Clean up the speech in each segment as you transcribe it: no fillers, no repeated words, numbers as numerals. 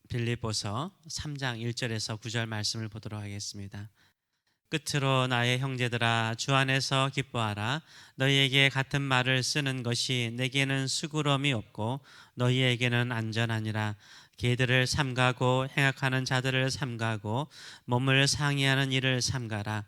빌립보서 3장 1절에서 9절 말씀을 보도록 하겠습니다. 끝으로 나의 형제들아 주 안에서 기뻐하라. 너희에게 같은 말을 쓰는 것이 내게는 수고로움이 없고 너희에게는 안전하니라. 개들을 삼가고 행악하는 자들을 삼가고 몸을 상해하는 일을 삼가라.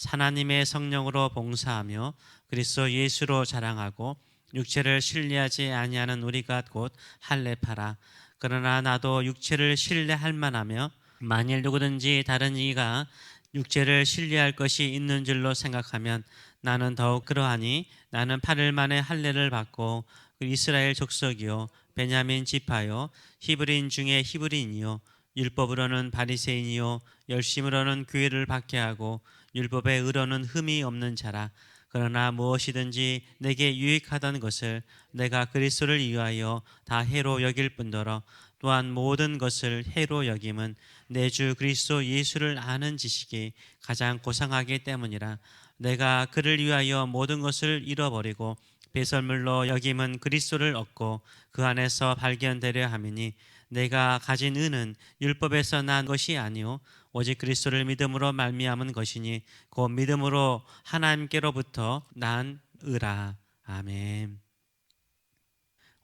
하나님의 성령으로 봉사하며 그리스도 예수로 자랑하고 육체를 신뢰하지 아니하는 우리가 곧 할례파라. 그러나 나도 육체를 신뢰할 만하며 만일 누구든지 다른 이가 육체를 신뢰할 것이 있는 줄로 생각하면 나는 더욱 그러하니 나는 8일 만에 할례를 받고 이스라엘 족속이요 베냐민 지파요 히브리인 중에 히브리인이요 율법으로는 바리새인이요 열심으로는 교회를 박해하고 율법의 의로는 흠이 없는 자라. 그러나 무엇이든지 내게 유익하던 것을 내가 그리스도를 위하여 다 해로 여길 뿐더러 또한 모든 것을 해로 여김은 내 주 그리스도 예수를 아는 지식이 가장 고상하기 때문이라. 내가 그를 위하여 모든 것을 잃어버리고 배설물로 여김은 그리스도를 얻고 그 안에서 발견되려 함이니 내가 가진 은은 율법에서 난 것이 아니요 오직 그리스도를 믿음으로 말미암은 것이니 곧 믿음으로 하나님께로부터 난 의라. 아멘.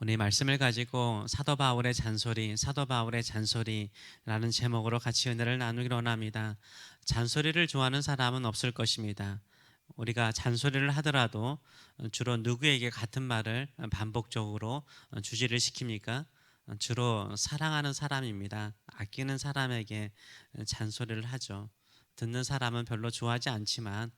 오늘 말씀을 가지고 사도 바울의 잔소리라는 제목으로 같이 은혜를 나누기로 원합니다. 잔소리를 좋아하는 사람은 없을 것입니다. 우리가 잔소리를 하더라도 주로 누구에게 같은 말을 반복적으로 주지를 시킵니까? 주로 사랑하는 사람입니다. 아끼는 사람에게 잔소리를 하죠. 듣는 사람은 별로 좋아하지 않지만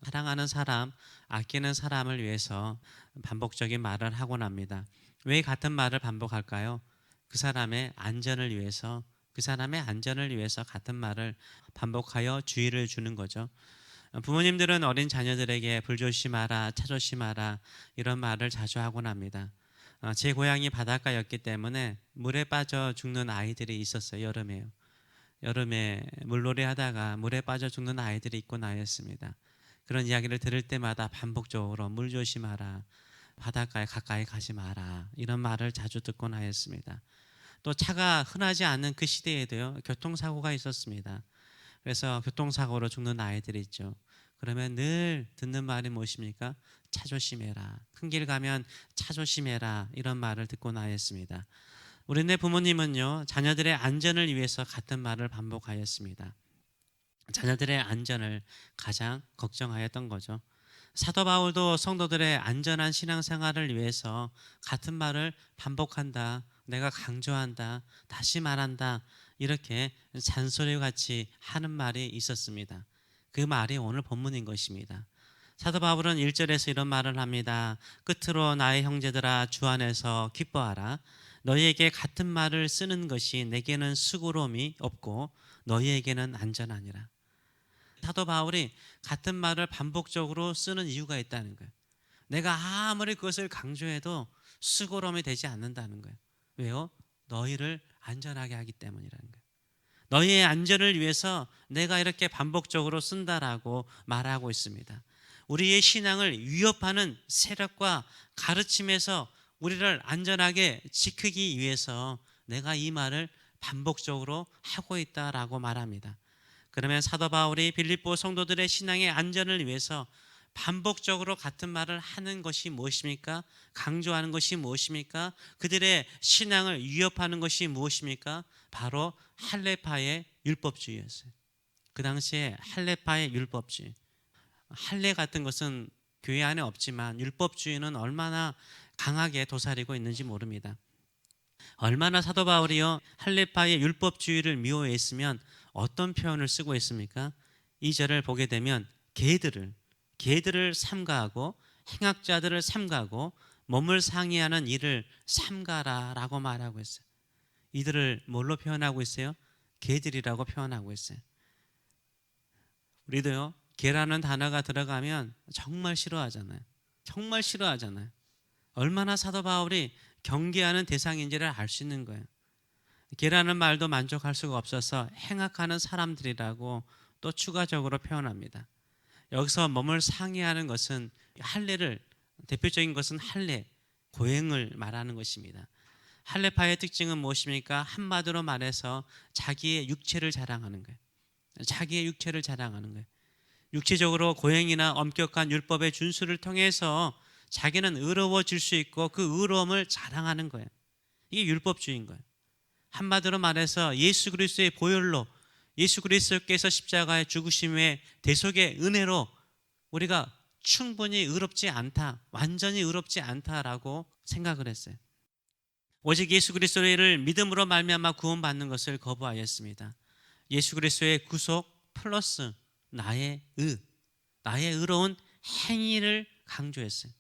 사랑하는 사람, 아끼는 사람을 위해서 반복적인 말을 하곤 합니다. 왜 같은 말을 반복할까요? 그 사람의 안전을 위해서, 같은 말을 반복하여 주의를 주는 거죠. 부모님들은 어린 자녀들에게 불조심하라, 차조심하라 이런 말을 자주 하곤 합니다. 제 고향이 바닷가였기 때문에 물에 빠져 죽는 아이들이 있었어요. 여름에 물놀이 하다가 물에 빠져 죽는 아이들이 있고 나였습니다. 그런 이야기를 들을 때마다 반복적으로 물 조심하라, 바닷가에 가까이 가지 마라 이런 말을 자주 듣곤 하였습니다. 또 차가 흔하지 않은 그 시대에도요 교통사고가 있었습니다. 그래서 교통사고로 죽는 아이들이 있죠. 그러면 늘 듣는 말이 무엇입니까? 차 조심해라. 큰 길 가면 차 조심해라 이런 말을 듣곤 하였습니다. 우리네 부모님은요 자녀들의 안전을 위해서 같은 말을 반복하였습니다. 자녀들의 안전을 가장 걱정하였던 거죠. 사도 바울도 성도들의 안전한 신앙생활을 위해서 같은 말을 반복한다, 내가 강조한다, 다시 말한다 이렇게 잔소리 같이 하는 말이 있었습니다. 그 말이 오늘 본문인 것입니다. 사도 바울은 1절에서 이런 말을 합니다. 끝으로 나의 형제들아 주 안에서 기뻐하라. 너희에게 같은 말을 쓰는 것이 내게는 수고로움이 없고 너희에게는 안전하니라. 사도 바울이 같은 말을 반복적으로 쓰는 이유가 있다는 거예요. 내가 아무리 그것을 강조해도 수고로움이 되지 않는다는 거예요. 왜요? 너희를 안전하게 하기 때문이라는 거예요. 너희의 안전을 위해서 내가 이렇게 반복적으로 쓴다라고 말하고 있습니다. 우리의 신앙을 위협하는 세력과 가르침에서 우리를 안전하게 지키기 위해서 내가 이 말을 반복적으로 하고 있다라고 말합니다. 그러면 사도 바울이 빌립보 성도들의 신앙의 안전을 위해서 반복적으로 같은 말을 하는 것이 무엇입니까? 강조하는 것이 무엇입니까? 그들의 신앙을 위협하는 것이 무엇입니까? 바로 할례파의 율법주의였어요. 그 당시에 할례파의 율법주의. 할례 같은 것은 교회 안에 없지만 율법주의는 얼마나 강하게 도사리고 있는지 모릅니다. 얼마나 사도 바울이요 할례파의 율법주의를 미워했으면 어떤 표현을 쓰고 있습니까? 2절을 보게 되면 개들을 삼가하고 행악자들을 삼가하고 몸을 상해하는 일을 삼가라라고 말하고 있어요. 이들을 뭘로 표현하고 있어요? 개들이라고 표현하고 있어요. 우리도요 개라는 단어가 들어가면 정말 싫어하잖아요. 정말 싫어하잖아요. 얼마나 사도 바울이 경계하는 대상인지를 알 수 있는 거예요. 개라는 말도 만족할 수가 없어서 행악하는 사람들이라고 또 추가적으로 표현합니다. 여기서 몸을 상해하는 것은 할례를, 대표적인 것은 할례, 고행을 말하는 것입니다. 할례파의 특징은 무엇입니까? 한마디로 말해서 자기의 육체를 자랑하는 거예요. 자기의 육체를 자랑하는 거예요. 육체적으로 고행이나 엄격한 율법의 준수를 통해서 자기는 의로워질 수 있고 그 의로움을 자랑하는 거예요. 이게 율법주의인 거예요. 한마디로 말해서 예수 그리스도의 보혈로, 예수 그리스도께서 십자가의 죽으심의 대속의 은혜로 우리가 충분히 의롭지 않다, 완전히 의롭지 않다라고 생각을 했어요. 오직 예수 그리스도를 믿음으로 말미암아 구원받는 것을 거부하였습니다. 예수 그리스도의 구속 플러스 나의 나의 의로운 행위를 강조했어요.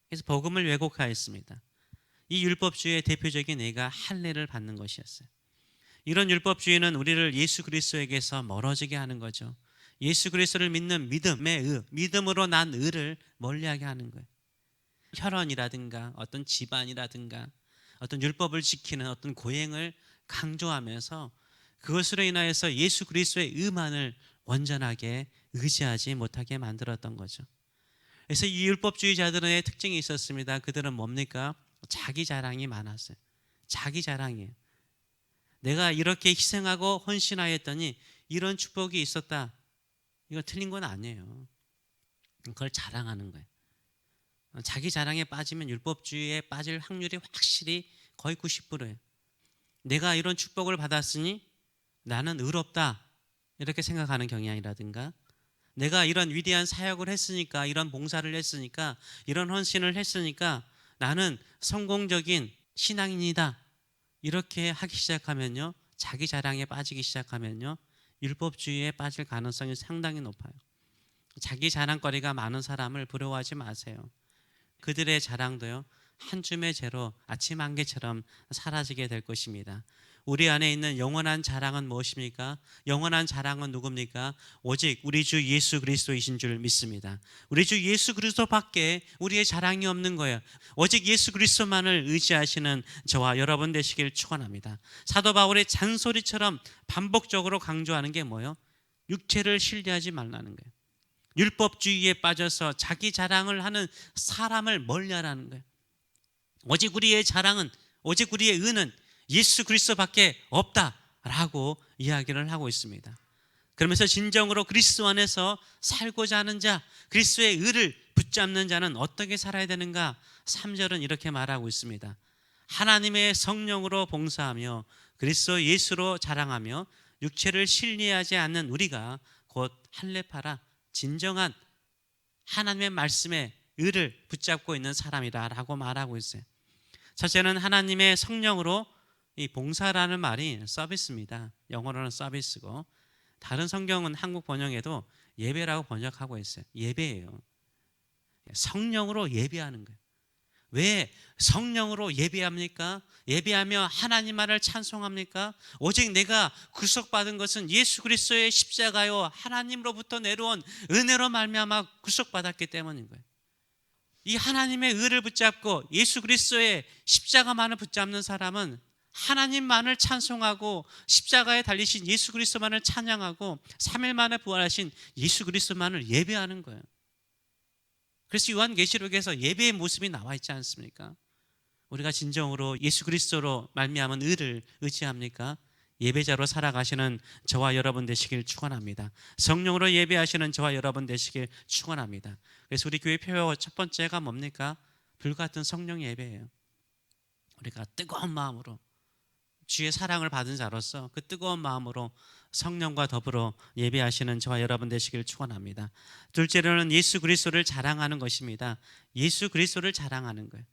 그래서 복음을 왜곡하였습니다. 이 율법주의의 대표적인 예가 할례를 받는 것이었어요. 이런 율법주의는 우리를 예수 그리스도에게서 멀어지게 하는 거죠. 예수 그리스도를 믿는 믿음의 믿음으로 난 의를 멀리하게 하는 거예요. 혈연이라든가 어떤 집안이라든가 어떤 율법을 지키는 어떤 고행을 강조하면서 그것으로 인하여서 예수 그리스도의 의만을 온전하게 의지하지 못하게 만들었던 거죠. 그래서 이 율법주의자들의 특징이 있었습니다. 그들은 뭡니까? 자기 자랑이 많았어요. 자기 자랑이에요. 내가 이렇게 희생하고 헌신하였더니 이런 축복이 있었다. 이거 틀린 건 아니에요. 그걸 자랑하는 거예요. 자기 자랑에 빠지면 율법주의에 빠질 확률이 확실히 거의 90%예요. 내가 이런 축복을 받았으니 나는 의롭다 이렇게 생각하는 경향이라든가, 내가 이런 위대한 사역을 했으니까, 이런 봉사를 했으니까, 이런 헌신을 했으니까 나는 성공적인 신앙인이다 이렇게 하기 시작하면요, 자기 자랑에 빠지기 시작하면요, 율법주의에 빠질 가능성이 상당히 높아요. 자기 자랑거리가 많은 사람을 부러워하지 마세요. 그들의 자랑도요, 한 줌의 재로 아침 안개처럼 사라지게 될 것입니다. 우리 안에 있는 영원한 자랑은 무엇입니까? 영원한 자랑은 누굽니까? 오직 우리 주 예수 그리스도이신 줄 믿습니다. 우리 주 예수 그리스도밖에 우리의 자랑이 없는 거예요. 오직 예수 그리스도만을 의지하시는 저와 여러분 되시길 축원합니다. 사도 바울의 잔소리처럼 반복적으로 강조하는 게 뭐예요? 육체를 신뢰하지 말라는 거예요. 율법주의에 빠져서 자기 자랑을 하는 사람을 멀리하라는 거예요. 오직 우리의 자랑은, 오직 우리의 의는 예수 그리스도밖에 없다라고 이야기를 하고 있습니다. 그러면서 진정으로 그리스도 안에서 살고자 하는 자, 그리스도의 의를 붙잡는 자는 어떻게 살아야 되는가? 3절은 이렇게 말하고 있습니다. 하나님의 성령으로 봉사하며 그리스도 예수로 자랑하며 육체를 신뢰하지 않는 우리가 곧 할례파라 진정한 하나님의 말씀의 의를 붙잡고 있는 사람이다라고 말하고 있어요. 첫째는 하나님의 성령으로, 이 봉사라는 말이 서비스입니다. 영어로는 서비스고, 다른 성경은 한국 번역에도 예배라고 번역하고 있어요. 예배예요. 성령으로 예배하는 거예요. 왜 성령으로 예배합니까? 예배하며 하나님만을 찬송합니까? 오직 내가 구속받은 것은 예수 그리스도의 십자가요 하나님으로부터 내려온 은혜로 말미암아 구속받았기 때문인 거예요. 이 하나님의 의를 붙잡고 예수 그리스도의 십자가만을 붙잡는 사람은 하나님만을 찬송하고 십자가에 달리신 예수 그리스도만을 찬양하고 3일 만에 부활하신 예수 그리스도만을 예배하는 거예요. 그래서 요한계시록에서 예배의 모습이 나와 있지 않습니까? 우리가 진정으로 예수 그리스도로 말미암은 의를 의지합니까? 예배자로 살아가시는 저와 여러분 되시길 축원합니다. 성령으로 예배하시는 저와 여러분 되시길 축원합니다. 그래서 우리 교회 표어 첫 번째가 뭡니까? 불같은 성령 예배예요. 우리가 뜨거운 마음으로 주의 사랑을 받은 자로서 그 뜨거운 마음으로 성령과 더불어 예배하시는 저와 여러분 되시길 축원합니다. 둘째로는 예수 그리스도를 자랑하는 것입니다. 예수 그리스도를 자랑하는 거예요.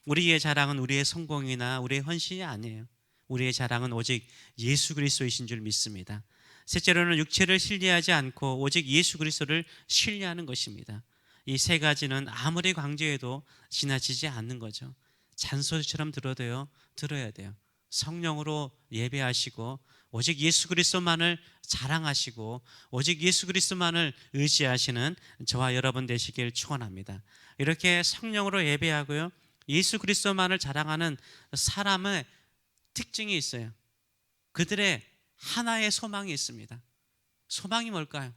우리의 자랑은 우리의 성공이나 우리의 헌신이 아니에요. 우리의 자랑은 오직 예수 그리스도이신 줄 믿습니다. 셋째로는 육체를 신뢰하지 않고 오직 예수 그리스도를 신뢰하는 것입니다. 이 세 가지는 아무리 강조해도 지나치지 않는 거죠. 잔소리처럼 들어야 돼요. 성령으로 예배하시고 오직 예수 그리스도만을 자랑하시고 오직 예수 그리스도만을 의지하시는 저와 여러분 되시길 축원합니다. 이렇게 성령으로 예배하고요, 예수 그리스도만을 자랑하는 사람의 특징이 있어요. 그들의 하나의 소망이 있습니다. 소망이 뭘까요?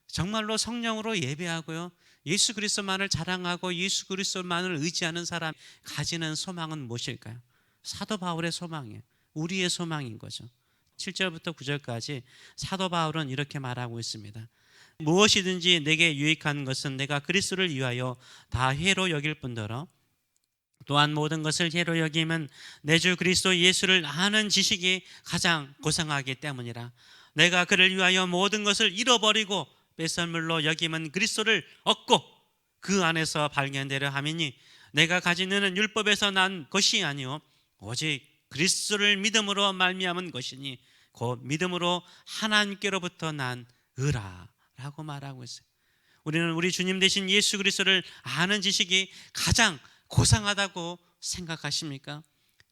정말로 성령으로 예배하고요, 예수 그리스도만을 자랑하고 예수 그리스도만을 의지하는 사람 가지는 소망은 무엇일까요? 사도 바울의 소망이에요. 우리의 소망인 거죠. 7절부터 9절까지 사도 바울은 이렇게 말하고 있습니다. 무엇이든지 내게 유익한 것은 내가 그리스도를 위하여 다 해로 여길 뿐더러 또한 모든 것을 해로 여김은 내 주 그리스도 예수를 아는 지식이 가장 고상하기 때문이라. 내가 그를 위하여 모든 것을 잃어버리고 뺏선물로 여김은 그리스도를 얻고 그 안에서 발견되려 함이니 내가 가진 은은 율법에서 난 것이 아니요 오직 그리스도를 믿음으로 말미암은 것이니 곧 믿음으로 하나님께로부터 난 의라라고 말하고 있어요. 우리는 우리 주님 되신 예수 그리스도를 아는 지식이 가장 고상하다고 생각하십니까?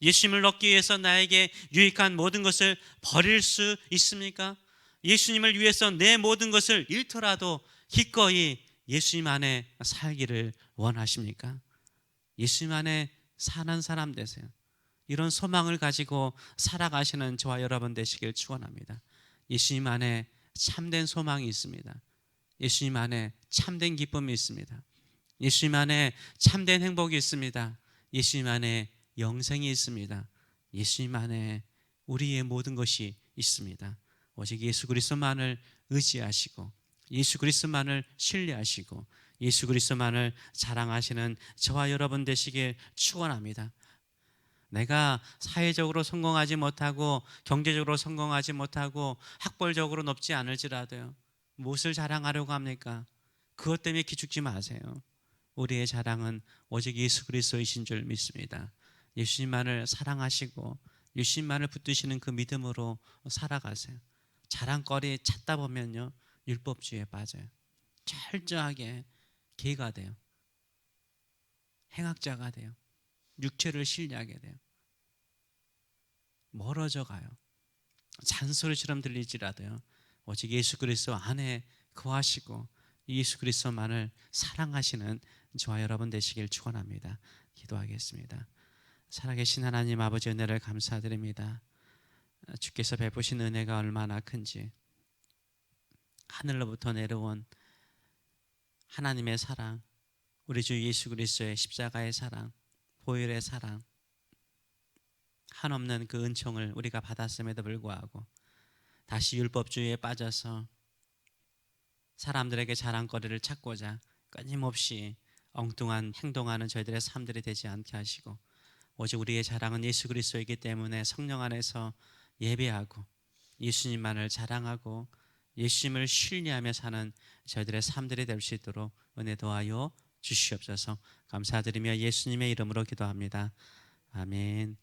예수님을 얻기 위해서 나에게 유익한 모든 것을 버릴 수 있습니까? 예수님을 위해서 내 모든 것을 잃더라도 기꺼이 예수님 안에 살기를 원하십니까? 예수님 안에 사는 사람 되세요. 이런 소망을 가지고 살아가시는 저와 여러분 되시길 축원합니다. 예수님 안에 참된 소망이 있습니다. 예수님 안에 참된 기쁨이 있습니다. 예수님 안에 참된 행복이 있습니다. 예수님 안에 영생이 있습니다. 예수님 안에 우리의 모든 것이 있습니다. 오직 예수 그리스도만을 의지하시고 예수 그리스도만을 신뢰하시고 예수 그리스도만을 자랑하시는 저와 여러분 되시길 축원합니다. 내가 사회적으로 성공하지 못하고 경제적으로 성공하지 못하고 학벌적으로 높지 않을지라도요, 무엇을 자랑하려고 합니까? 그것 때문에 기죽지 마세요. 우리의 자랑은 오직 예수 그리스도이신 줄 믿습니다. 예수님만을 사랑하시고 예수님만을 붙드시는 그 믿음으로 살아가세요. 자랑거리 찾다 보면요, 율법주의에 빠져요. 철저하게 개가 돼요. 행악자가 돼요. 육체를 신뢰하게 돼요. 멀어져 가요. 잔소리처럼 들릴지라도요, 오직 예수 그리스도 안에 거하시고 예수 그리스도만을 사랑하시는 저와 여러분 되시길 축원합니다. 기도하겠습니다. 살아계신 하나님 아버지, 은혜를 감사드립니다. 주께서 베푸신 은혜가 얼마나 큰지, 하늘로부터 내려온 하나님의 사랑, 우리 주 예수 그리스도의 십자가의 사랑, 보혈의 사랑, 한없는 그 은총을 우리가 받았음에도 불구하고 다시 율법주의에 빠져서 사람들에게 자랑거리를 찾고자 끊임없이 엉뚱한 행동하는 저희들의 삶들이 되지 않게 하시고, 오직 우리의 자랑은 예수 그리스도이기 때문에 성령 안에서 예배하고 예수님만을 자랑하고 예수님을 신뢰하며 사는 저희들의 삶들이 될 수 있도록 은혜 도하여 주시옵소서. 감사드리며 예수님의 이름으로 기도합니다. 아멘.